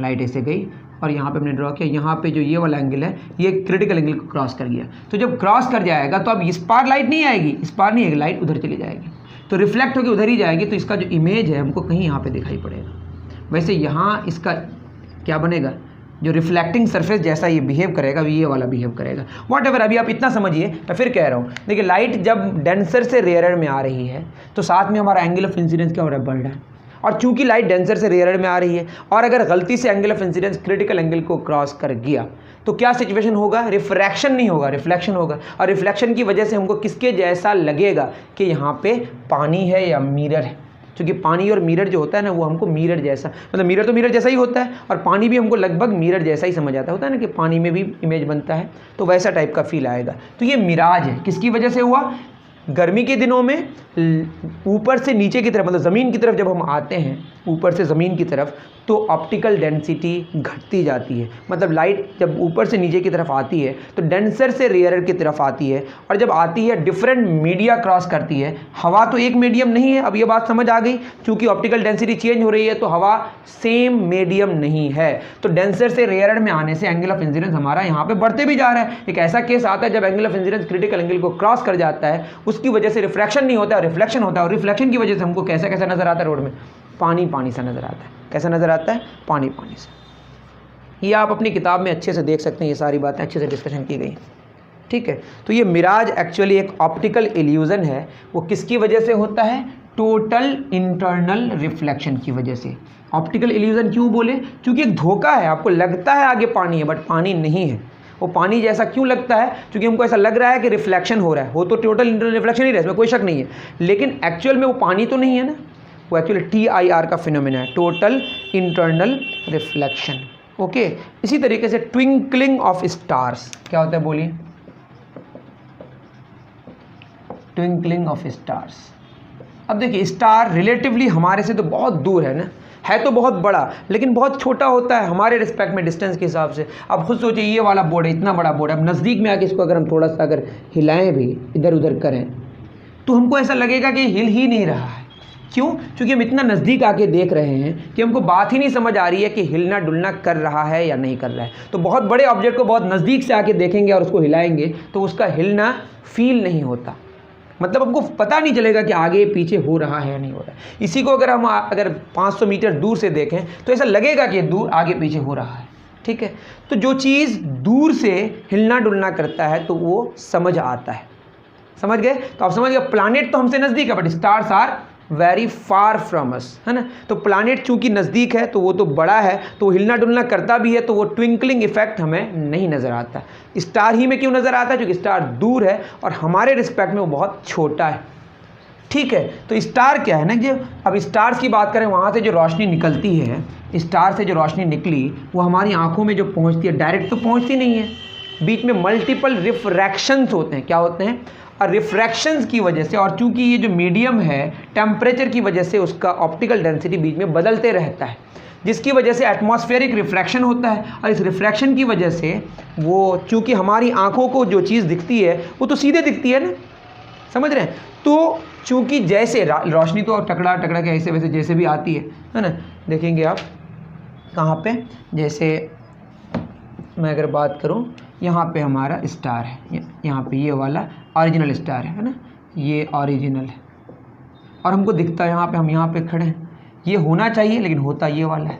लाइट ऐसे गई और यहाँ पे हमने ड्रॉ किया, यहाँ पे जो ये वाला एंगल है ये क्रिटिकल एंगल को क्रॉस कर गया। तो जब क्रॉस कर जाएगा तो अब इस पार लाइट नहीं आएगी, इस पार नहीं आएगी, लाइट उधर चली जाएगी, तो रिफ्लेक्ट होकर उधर ही जाएगी। तो इसका जो इमेज है हमको कहीं यहाँ पे दिखाई पड़ेगा। वैसे यहाँ इसका क्या बनेगा, जो रिफ्लेक्टिंग सरफेस जैसा ये बिहेव करेगा ये वाला बिहेव करेगा। वॉट एवर, अभी आप इतना समझिए, मैं फिर कह रहा हूँ। देखिए लाइट जब डेंसर से रेयर में आ रही है तो साथ में हमारा एंगल ऑफ इंसिडेंस क्या हो रहा है, बढ़ रहा है। और चूंकि लाइट डेंसर से रेयर में आ रही है और अगर गलती से angle of incidence critical angle को क्रॉस कर गया तो क्या सिचुएशन होगा, रिफ्रैक्शन नहीं होगा, रिफ्लेक्शन होगा। और रिफ्लेक्शन की वजह से हमको किसके जैसा लगेगा कि यहाँ पे पानी है या मिरर है, क्योंकि पानी और मिरर जो होता है ना वो हमको मिरर जैसा, मतलब मिरर तो मिरर जैसा ही होता है और पानी भी हमको लगभग मिरर जैसा ही समझ आता होता है ना, कि पानी में भी इमेज बनता है, तो वैसा टाइप का फील आएगा। तो ये मिराज है, किसकी वजह से हुआ, गर्मी के दिनों में ऊपर से नीचे की तरफ, मतलब ज़मीन की तरफ जब हम आते हैं ऊपर से ज़मीन की तरफ, तो ऑप्टिकल डेंसिटी घटती जाती है। मतलब लाइट जब ऊपर से नीचे की तरफ आती है तो डेंसर से रेयर की तरफ आती है, और जब आती है डिफरेंट मीडिया क्रॉस करती है। हवा तो एक मीडियम नहीं है, अब ये बात समझ आ गई, क्योंकि ऑप्टिकल डेंसिटी चेंज हो रही है तो हवा सेम मीडियम नहीं है। तो डेंसर से रेयर में आने से एंगल ऑफ इंसिडेंस हमारा यहाँ पे बढ़ते भी जा रहा है। एक ऐसा केस आता है जब angle of incidence critical angle को क्रॉस कर जाता है, उसकी वजह से रिफ्रैक्शन नहीं होता है, रिफ्लेक्शन होता है, और रिफ्लेक्शन की वजह से हमको कैसा कैसा नजर आता है, रोड में पानी पानी सा नजर आता है। कैसा नजर आता है, पानी पानी सा। ये आप अपनी किताब में अच्छे से देख सकते हैं, ये सारी बातें अच्छे से डिस्कशन की गई। ठीक है, तो ये मिराज एक्चुअली एक ऑप्टिकल इल्यूजन है। वो किसकी वजह से होता है, टोटल इंटरनल रिफ्लेक्शन की वजह से। ऑप्टिकल इल्यूजन क्यों बोले, क्योंकि एक धोखा है, आपको लगता है आगे पानी है बट पानी नहीं है। वो पानी जैसा क्यों लगता है, क्योंकि हमको ऐसा लग रहा है कि रिफ्लेक्शन हो रहा है, हो तो टोटल इंटरनल रिफ्लेक्शन ही रहा है, इसमें कोई शक नहीं है, लेकिन एक्चुअल में वो पानी तो नहीं है ना, वो एक्चुअली TIR का फिनोमेना है, टोटल इंटरनल रिफ्लेक्शन। ओके, इसी तरीके से ट्विंकलिंग ऑफ स्टार्स क्या होता है, बोलिए, ट्विंकलिंग ऑफ स्टार्स। अब देखिए स्टार रिलेटिवली हमारे से तो बहुत दूर है ना, है तो बहुत बड़ा लेकिन बहुत छोटा होता है हमारे रिस्पेक्ट में, डिस्टेंस के हिसाब से। अब खुद सोचिए ये वाला बोर्ड है, इतना बड़ा बोर्ड है, अब नज़दीक में आके इसको अगर हम थोड़ा सा अगर हिलाएं भी, इधर उधर करें, तो हमको ऐसा लगेगा कि हिल ही नहीं रहा है। क्यों, क्योंकि हम इतना नज़दीक आके देख रहे हैं कि हमको बात ही नहीं समझ आ रही है कि हिलना डुलना कर रहा है या नहीं कर रहा है। तो बहुत बड़े ऑब्जेक्ट को बहुत नज़दीक से आके देखेंगे और उसको हिलाएंगे तो उसका हिलना फील नहीं होता, मतलब हमको पता नहीं चलेगा कि आगे पीछे हो रहा है या नहीं हो रहा है। इसी को अगर हम 500 मीटर दूर से देखें तो ऐसा लगेगा कि दूर आगे पीछे हो रहा है। ठीक है, तो जो चीज़ दूर से हिलना डुलना करता है तो वो समझ आता है, समझ गए। तो आप समझ गए, प्लैनेट तो हमसे नज़दीक है but stars are very far from us, है ना। तो प्लैनेट चूंकि नज़दीक है तो वो तो बड़ा है, तो हिलना डुलना करता भी है, तो वो ट्विंकलिंग इफेक्ट हमें नहीं नज़र आता। स्टार ही में क्यों नज़र आता है, क्योंकि स्टार दूर है और हमारे रिस्पेक्ट में वो बहुत छोटा है। ठीक है, तो स्टार क्या है ना, कि अब स्टार्स की बात करें, वहाँ से जो रोशनी निकलती है, स्टार से जो रोशनी निकली वो हमारी आंखों में जो पहुँचती है, डायरेक्ट तो पहुँचती नहीं है, बीच में मल्टीपल रिफ्रैक्शंस होते हैं। क्या होते हैं, और रिफ्रैक्शंस की वजह से, और चूंकि ये जो मीडियम है टेम्परेचर की वजह से उसका ऑप्टिकल डेंसिटी बीच में बदलते रहता है, जिसकी वजह से एटमॉस्फेरिक रिफ्रैक्शन होता है। और इस रिफ्रैक्शन की वजह से वो, चूंकि हमारी आंखों को जो चीज़ दिखती है वो तो सीधे दिखती है ना, समझ रहे हैं। तो चूंकि जैसे रोशनी तो टकरा टकरा के ऐसे वैसे जैसे भी आती है ना, देखेंगे आप कहाँ पे, जैसे मैं अगर बात करूँ, यहाँ पे हमारा स्टार है, यहाँ पे ये वाला ओरिजिनल स्टार है ना, ये ओरिजिनल है और हमको दिखता है यहाँ पे, हम यहाँ पे खड़े हैं, ये होना चाहिए लेकिन होता ये वाला है।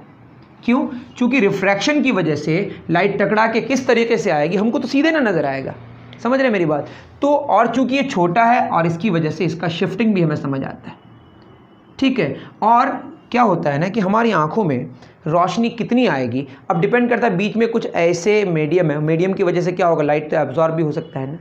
क्यों, चूँकि रिफ्रैक्शन की वजह से लाइट टकरा के किस तरीके से आएगी हमको तो सीधे ना नज़र आएगा, समझ रहे हैं मेरी बात। तो और चूँकि ये छोटा है और इसकी वजह से इसका शिफ्टिंग भी हमें समझ आता है। ठीक है, और क्या होता है ना कि हमारी आंखों में रोशनी कितनी आएगी, अब डिपेंड करता है बीच में कुछ ऐसे मीडियम है, मीडियम की वजह से क्या होगा, लाइट एब्जॉर्ब भी हो सकता है ना।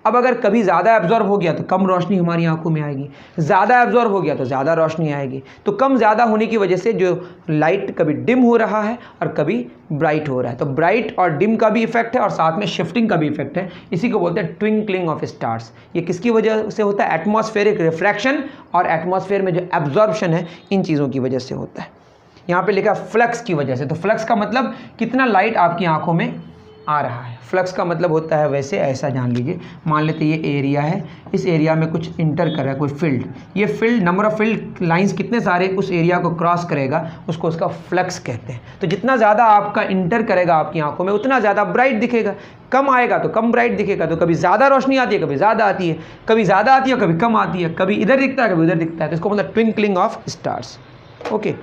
अब अगर कभी ज़्यादा एब्जॉर्ब हो गया तो कम रोशनी हमारी आंखों में आएगी, ज़्यादा एब्जॉर्ब हो गया तो ज़्यादा रोशनी आएगी। तो कम ज़्यादा होने की वजह से जो लाइट कभी डिम हो रहा है और कभी ब्राइट हो रहा है, तो ब्राइट और डिम का भी इफेक्ट है और साथ में शिफ्टिंग का भी इफेक्ट है। इसी को बोलते हैं ट्विंकलिंग ऑफ स्टार्स। ये किसकी वजह से होता है, एटमॉस्फेरिक रिफ्रैक्शन और एटमॉस्फेयर में जो एब्जॉर्प्शन है इन चीज़ों की वजह से होता है। यहाँ पे लिखा फ्लक्स की वजह से, तो फ्लक्स का मतलब कितना लाइट आपकी आंखों में आ रहा है। फ्लक्स का मतलब होता है वैसे ऐसा जान लीजिए, मान लेते ये एरिया है, इस एरिया में कुछ इंटर कर रहा है कोई फील्ड, ये field number of field lines कितने सारे उस एरिया को क्रॉस करेगा, उसको उसका फ्लक्स कहते हैं। तो जितना ज़्यादा आपका इंटर करेगा आपकी आंखों में उतना ज़्यादा ब्राइट दिखेगा, कम आएगा तो कम ब्राइट दिखेगा। तो कभी ज़्यादा रोशनी आती है, कभी ज़्यादा आती है, कभी ज़्यादा आती है, कभी कम आती है, कभी इधर दिखता है, कभी उधर दिखता है। तो इसको मतलब ट्विंकलिंग ऑफ स्टार्स। ओके,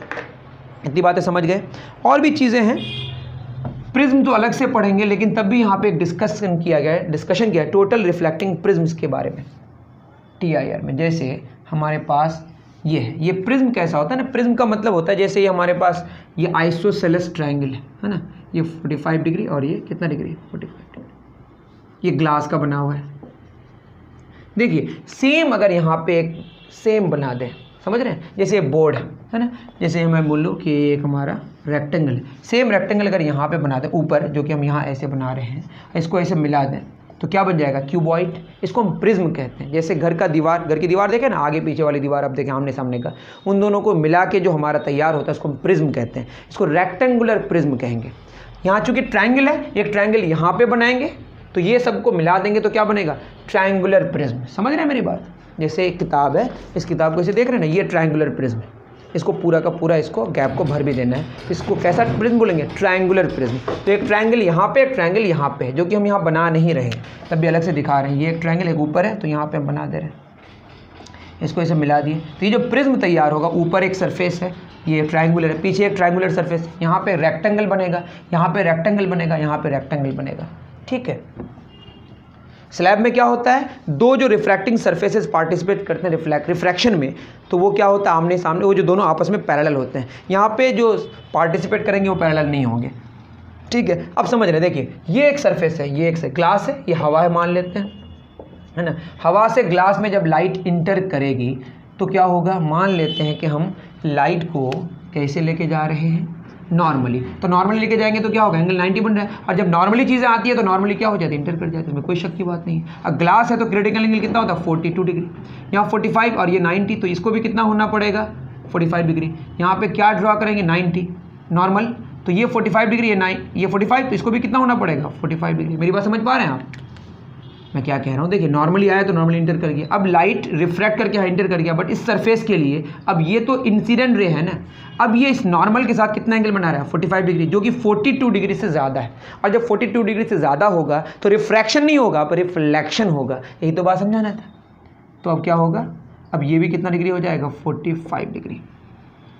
इतनी बातें समझ गए। और भी चीज़ें हैं, प्रिज्म तो अलग से पढ़ेंगे, लेकिन तब भी यहाँ पे एक डिस्कशन किया है टोटल रिफ्लेक्टिंग प्रिज्म्स के बारे में TIR में। जैसे हमारे पास ये है, ये प्रिज्म कैसा होता है ना, प्रिज्म का मतलब होता है जैसे ये हमारे पास ये आइसोसेलेस ट्रायंगल है ना, ये 45 डिग्री और ये कितना डिग्री, 45 डिग्री, ये ग्लास का बना हुआ है। देखिए सेम अगर यहाँ पे एक सेम बना दें, समझ रहे हैं, जैसे बोर्ड है ना, जैसे मैं बोल लूँ कि एक हमारा रेक्टेंगल है, सेम रेक्टेंगल अगर यहाँ पे बना दें ऊपर, जो कि हम यहाँ ऐसे बना रहे हैं, इसको ऐसे मिला दें तो क्या बन जाएगा, क्यूबॉइड। इसको हम प्रिज्म कहते हैं। जैसे घर की दीवार देखें ना, आगे पीछे वाली दीवार अब देखें आमने सामने का, उन दोनों को मिला के जो हमारा तैयार होता है उसको हम प्रिज्म कहते हैं। इसको रेक्टेंगुलर प्रिज्म कहेंगे। यहाँ चूँकि ट्रायंगल है, एक ट्रायंगल यहाँ पर बनाएंगे तो ये सबको मिला देंगे तो क्या बनेगा, ट्रायंगुलर प्रिज्म। समझ रहे हैं मेरी बात। जैसे एक किताब है, इस किताब को इसे देख रहे हैं ना, ये ट्रायंगुलर प्रिज्म है, इसको पूरा का पूरा इसको गैप को भर भी देना है, इसको कैसा प्रिज्म बोलेंगे, ट्रायंगुलर प्रिज्म। तो एक ट्रायंगल यहाँ पे, एक ट्रायंगल यहाँ पे है, जो कि हम यहाँ बना नहीं रहे हैं, तब भी अलग से दिखा रहे हैं। ये एक ट्रायंगल एक ऊपर है तो यहाँ पे हम बना दे रहे हैं, इसको ऐसे मिला दिए। तो ये जो प्रिज्म तैयार होगा, ऊपर एक सरफेस है, ये ट्रायंगुलर है, पीछे एक ट्रायंगुलर सरफेस, यहाँ पे रेक्टेंगल बनेगा, यहाँ पे रेक्टेंगल बनेगा, यहाँ पे रेक्टेंगल बनेगा। ठीक है। स्लैब में क्या होता है, दो जो रिफ्रैक्टिंग सरफेसेस पार्टिसिपेट करते हैं रिफ्रैक्शन में, तो वो क्या होता है, आमने सामने, वो जो दोनों आपस में पैरेलल होते हैं। यहाँ पे जो पार्टिसिपेट करेंगे वो पैरेलल नहीं होंगे। ठीक है, अब समझ रहे हैं। देखिए ये एक सरफेस है, ये एक ग्लास है, ये हवा है मान लेते हैं, है ना। हवा से ग्लास में जब लाइट इंटर करेगी तो क्या होगा, मान लेते हैं कि हम लाइट को कैसे लेके जा रहे हैं, नॉर्मली। तो नॉर्मली लेके जाएंगे तो क्या होगा, एंगल 90 बन रहा है। और जब नॉर्मली चीज़ें आती है तो नॉर्मली क्या हो जाती है, इंटर कर जाती है, इसमें कोई शक की बात नहीं है। अब ग्लास है तो क्रिटिकल एंगल कितना होता है, 42 डिग्री। यहाँ 45 और ये 90, तो इसको भी कितना होना पड़ेगा, 45 डिग्री। यहाँ पे क्या ड्रॉ करेंगे, 90 नॉर्मल, तो ये 45 डिग्री, ये 45, तो इसको भी कितना होना पड़ेगा, 45 डिग्री। मेरी बात समझ पा रहे हैं आप, मैं क्या कह रहा हूँ। देखिए नॉर्मली आया तो नॉर्मली इंटर कर गया, अब लाइट रिफ्रैक्ट करके यहाँ इंटर कर गया, बट इस सरफेस के लिए अब ये तो इंसिडेंट रे है ना, अब ये इस नॉर्मल के साथ कितना एंगल बना रहा है, 45 डिग्री, जो कि 42 डिग्री से ज़्यादा है। और जब 42 डिग्री से ज़्यादा होगा तो रिफ्रैक्शन नहीं होगा पर रिफ्लेक्शन होगा, यही तो बात समझाना था। तो अब क्या होगा, अब ये भी कितना डिग्री हो जाएगा, 45 डिग्री।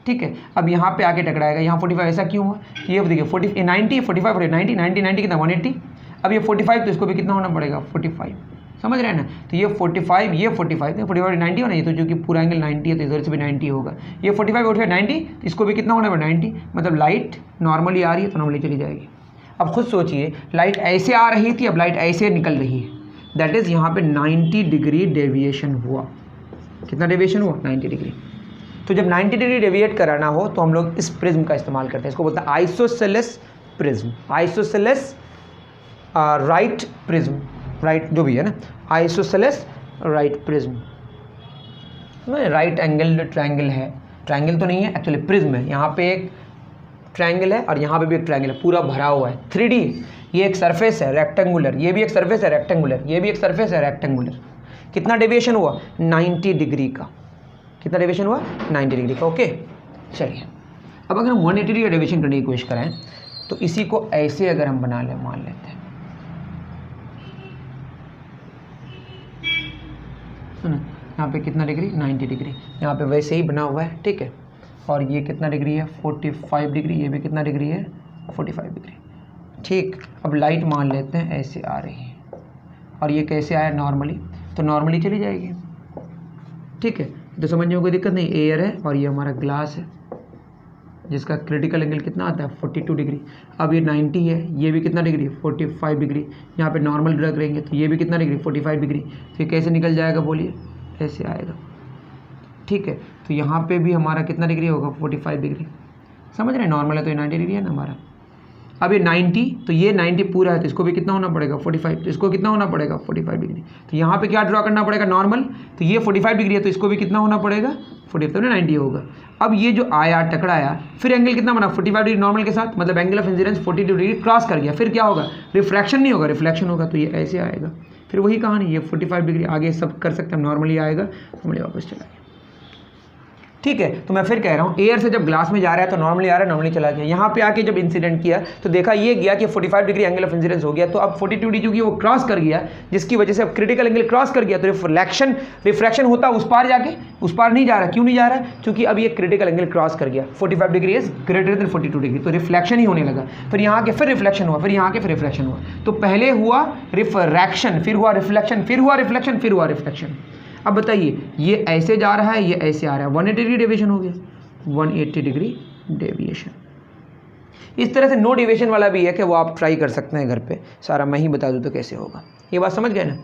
ठीक है, अब यहाँ पे आके टकराएगा, यहाँ 45, ऐसा क्यों हुआ, ये देखिए 40 90 45 90 90 90 कितना 180, अब ये 45, तो इसको भी कितना होना पड़ेगा, 45। समझ रहे हैं ना। तो ये 45, ये 45, 45 90 होना, ये तो जो कि पूरा एंगल 90 है तो इधर से भी 90 होगा। ये 45 45 90, तो इसको भी कितना होना पड़ेगा, 90। मतलब लाइट नॉर्मली आ रही है तो नॉर्मली चली जाएगी। अब खुद सोचिए, लाइट ऐसे आ रही थी, अब लाइट ऐसे निकल रही है, दैट इज़ यहाँ पे 90 डिग्री डेविएशन हुआ। कितना डेविएशन हुआ, 90 डिग्री। तो जब 90 डिग्री डेविएट कराना हो तो हम लोग इस प्रिज्म का इस्तेमाल करते हैं, इसको बोलते हैं isosceles prism, isosceles right prism, right जो भी है ना, isosceles right prism. Right angle triangle है, ट्रायंगल तो नहीं है एक्चुअली, प्रिज्म है। यहाँ पे एक ट्रायंगल है और यहाँ पे भी एक ट्रायंगल है, पूरा भरा हुआ है, 3D। ये एक सरफेस है रेक्टेंगुलर, ये भी एक सरफेस है रेक्टेंगुलर, ये भी एक सरफेस है रेक्टेंगुलर। कितना डेविएशन हुआ, 90 डिग्री का। कितना डेविएशन हुआ, 90 डिग्री का। ओके, चलिए अब अगर हम 180 डिग्री डेविएशन करने की कोशिश करें तो इसी को ऐसे अगर हम बना लें, मान लेते हैं यहाँ पे कितना डिग्री, 90 डिग्री, यहाँ पे वैसे ही बना हुआ है। ठीक है, और ये कितना डिग्री है, 45 डिग्री, ये भी कितना डिग्री है, 45 डिग्री। ठीक, अब लाइट मान लेते हैं ऐसे आ रही है और ये कैसे आया, नॉर्मली, तो नॉर्मली चली जाएगी। ठीक है, तो समझने में कोई दिक्कत नहीं, एयर है और ये हमारा ग्लास है, जिसका क्रिटिकल एंगल कितना आता है 42 डिग्री। अब ये 90 है, ये भी कितना डिग्री 45 डिग्री। यहाँ पे नॉर्मल ड्रा करेंगे तो ये भी कितना डिग्री 45 डिग्री। तो ये कैसे निकल जाएगा बोलिए, ऐसे आएगा, ठीक है। तो यहाँ पे भी हमारा कितना डिग्री होगा 45 डिग्री, समझ रहे हैं, नॉर्मल है तो ये 90 डिग्री है ना हमारा। अब ये 90, तो ये 90 पूरा है तो इसको भी कितना होना पड़ेगा 45, तो इसको कितना होना पड़ेगा 45 डिग्री। तो यहाँ पे क्या ड्रा करना पड़ेगा नॉर्मल, तो ये 45 डिग्री है तो इसको भी कितना होना पड़ेगा 45, तो 90 होगा। अब ये जो आया टकराया, फिर एंगल कितना बना 45 डिग्री नॉर्मल के साथ, मतलब angle of incidence 42 degree cross कर गया। फिर क्या होगा, रिफ्रैक्शन नहीं होगा, रिफ्लेक्शन होगा, तो ये ऐसे आएगा। फिर वही कहानी, ये 45 डिग्री आगे सब कर सकते हैं, नॉर्मली आएगा, नॉर्मली वापस चला गया, ठीक है। तो मैं फिर कह रहा हूँ, एयर से जब ग्लास में जा रहा है तो नॉर्मली आ रहा है, नॉर्मली चला गया। यहाँ पे आके जब इंसिडेंट किया तो देखा ये गया कि 45 डिग्री एंगल ऑफ इंसिडेंस हो गया, तो अब 42 डिग्री क्योंकि वो क्रॉस कर गया, जिसकी वजह से अब क्रिटिकल एंगल क्रॉस कर गया, तो रिफ्रैक्शन होता उस पार जाके, उस पार नहीं जा रहा। क्यों नहीं जा रहा है, क्योंकि अब ये क्रिटिकल एंगल क्रॉस कर गया, 45 degree is greater than 42 degree, तो रिफ्लेक्शन ही होने लगा। फिर यहाँ के फिर रिफ्लेक्शन हुआ, फिर यहाँ के फिर रिफ्लेक्शन हुआ। तो पहले हुआ रिफ्रैक्शन, फिर हुआ रिफ्लेक्शन, फिर हुआ रिफ्लेक्शन, फिर हुआ रिफ्लेक्शन। अब बताइए, ये ऐसे जा रहा है, ये ऐसे आ रहा है, 180 डिग्री डेविएशन हो गया, 180 डिग्री डेविएशन। इस तरह से नो डेविएशन वाला भी है कि वो आप ट्राई कर सकते हैं घर पे, सारा मैं ही बता दूं तो कैसे होगा। ये बात समझ गए ना,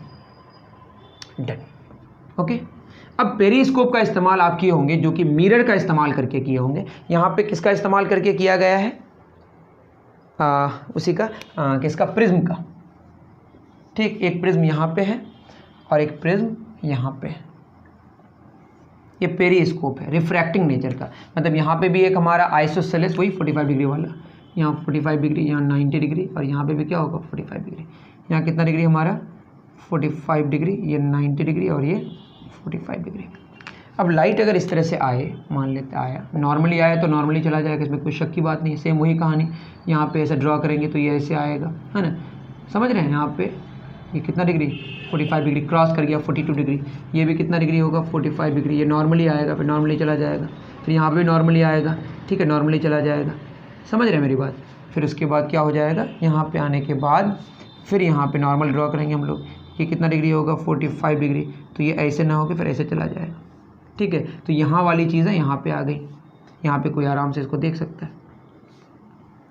डन, ओके। अब पेरिस्कोप का इस्तेमाल आप किए होंगे, जो कि मिरर का इस्तेमाल करके किए होंगे। यहाँ पे किसका इस्तेमाल करके किया गया है, उसी का किसका, प्रिज्म का, ठीक। एक प्रिज्म यहाँ पे है और एक प्रिज्म यहाँ पे है। ये पेरिस्कोप है रिफ्रैक्टिंग नेचर का, मतलब यहाँ पे भी एक हमारा आइसोसेलेस वही 45 डिग्री वाला, यहाँ 45 डिग्री, यहाँ 90 डिग्री, और यहाँ पे भी क्या होगा 45 डिग्री। यहाँ कितना डिग्री हमारा 45 डिग्री, ये 90 डिग्री और ये 45 डिग्री। अब लाइट अगर इस तरह से आए, मान लेते आया, नॉर्मली आया तो नॉर्मली चला जाएगा, इसमें कोई शक की बात नहीं है। सेम वही कहानी, यहाँ पे ऐसे ड्रॉ करेंगे तो ये ऐसे आएगा, है ना, समझ रहे हैं। यहाँ पे ये कितना डिग्री 45 डिग्री क्रॉस कर गया, 42 डिग्री, ये भी कितना डिग्री होगा 45 डिग्री, ये नॉर्मली आएगा, फिर नॉर्मली चला जाएगा, फिर यहाँ पे नॉर्मली आएगा, ठीक है, नॉर्मली चला जाएगा, समझ रहे हैं मेरी बात। फिर उसके बाद क्या हो जाएगा, यहाँ पे आने के बाद फिर यहाँ पे नॉर्मल ड्रॉ करेंगे हम लोग, ये कितना डिग्री होगा 45 डिग्री, तो ये ऐसे ना होकर फिर ऐसे चला जाएगा, ठीक है। तो यहाँ वाली चीज़ें यहाँ पर आ गई, यहाँ पर कोई आराम से इसको देख सकता है,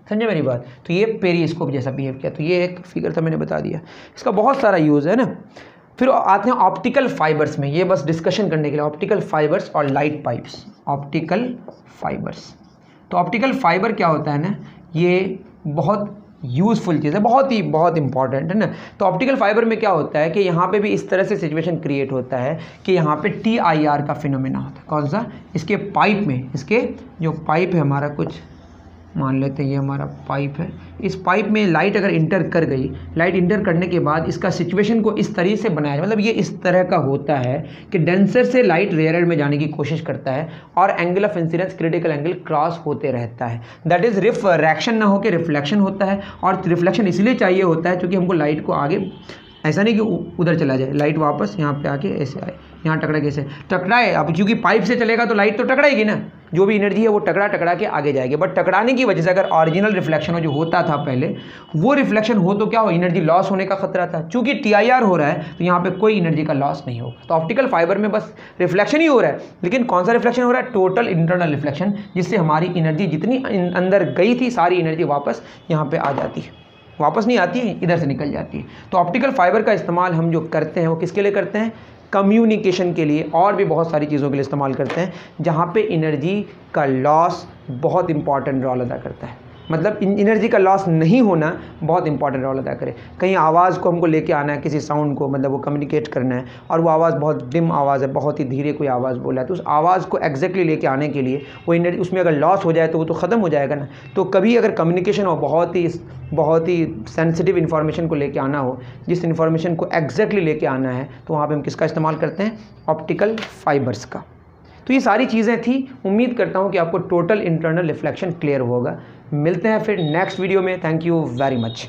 समझे मेरी बात। तो ये पेरिस्कोप जैसा बिहेव किया, तो ये एक फिगर था, मैंने बता दिया। इसका बहुत सारा यूज़ है ना। फिर आते हैं ऑप्टिकल फाइबर्स में, ये बस डिस्कशन करने के लिए, ऑप्टिकल फाइबर्स और लाइट पाइप्स। ऑप्टिकल फाइबर्स, तो ऑप्टिकल फाइबर क्या होता है ना, ये बहुत यूज़फुल चीज़ है, बहुत इंपॉर्टेंट है ना। तो ऑप्टिकल फाइबर में क्या होता है कि यहाँ पे भी इस तरह से सिचुएशन क्रिएट होता है कि यहाँ पे TIR का फिनोमेना होता है। कौन सा, इसके पाइप में, इसके जो पाइप है हमारा, कुछ मान लेते हैं ये हमारा पाइप है, इस पाइप में लाइट अगर इंटर कर गई, लाइट इंटर करने के बाद इसका सिचुएशन को इस तरीके से बनाया, मतलब ये इस तरह का होता है कि डेंसर से लाइट रेयर में जाने की कोशिश करता है और angle of incidence critical angle cross होते रहता है। दैट इज़ रिफ्रैक्शन ना होकर रिफ्लेक्शन होता है, और रिफ्लेक्शन इसलिए चाहिए होता है क्योंकि हमको लाइट को आगे, ऐसा नहीं कि उधर चला जाए, लाइट वापस यहाँ पे आके ऐसे आए, यहाँ टकरा कैसे टकराए। अब क्योंकि पाइप से चलेगा तो लाइट तो टकराएगी ना, जो भी एनर्जी है वो टकरा के आगे जाएगी। बट टकराने की वजह से अगर ओरिजिनल रिफ्लेक्शन हो, जो होता था पहले, वो रिफ्लेक्शन हो तो क्या हो, एनर्जी लॉस होने का खतरा था। चूंकि TIR हो रहा है तो यहाँ पे कोई एनर्जी का लॉस नहीं होगा। तो ऑप्टिकल फाइबर में बस रिफ्लेक्शन ही हो रहा है, लेकिन कौन सा रिफ्लेक्शन हो रहा है, टोटल इंटरनल रिफ्लेक्शन, जिससे हमारी एनर्जी जितनी अंदर गई थी सारी एनर्जी वापस यहाँ पे आ जाती है, वापस नहीं आती है, इधर से निकल जाती है। तो ऑप्टिकल फाइबर का इस्तेमाल हम जो करते हैं वो किसके लिए करते हैं, कम्युनिकेशन के लिए, और भी बहुत सारी चीज़ों के लिए इस्तेमाल करते हैं, जहाँ पे एनर्जी का लॉस बहुत इंपॉर्टेंट रोल अदा करता है। मतलब एनर्जी का लॉस नहीं होना बहुत इंपॉर्टेंट रोल अदा करे। कहीं आवाज़ को हमको लेके आना है, किसी साउंड को, मतलब वो कम्युनिकेट करना है, और वो आवाज़ बहुत डिम आवाज़ है, बहुत ही धीरे कोई आवाज़ बोला है, तो उस आवाज़ को एग्जैक्टली लेके आने के लिए वो एनर्जी, उसमें अगर लॉस हो जाए तो वो तो ख़त्म हो जाएगा ना। तो कभी अगर कम्युनिकेशन हो, बहुत ही सेंसिटिव इन्फॉर्मेशन को लेके आना हो, जिस इन्फॉर्मेशन को एग्जैक्टली लेके आना है, तो वहाँ पर हम किसका इस्तेमाल करते हैं, ऑप्टिकल फाइबर्स का। तो ये सारी चीज़ें थी। उम्मीद करता हूँ कि आपको टोटल इंटरनल रिफ्लेक्शन क्लियर होगा। मिलते हैं फिर नेक्स्ट वीडियो में। Thank you very much.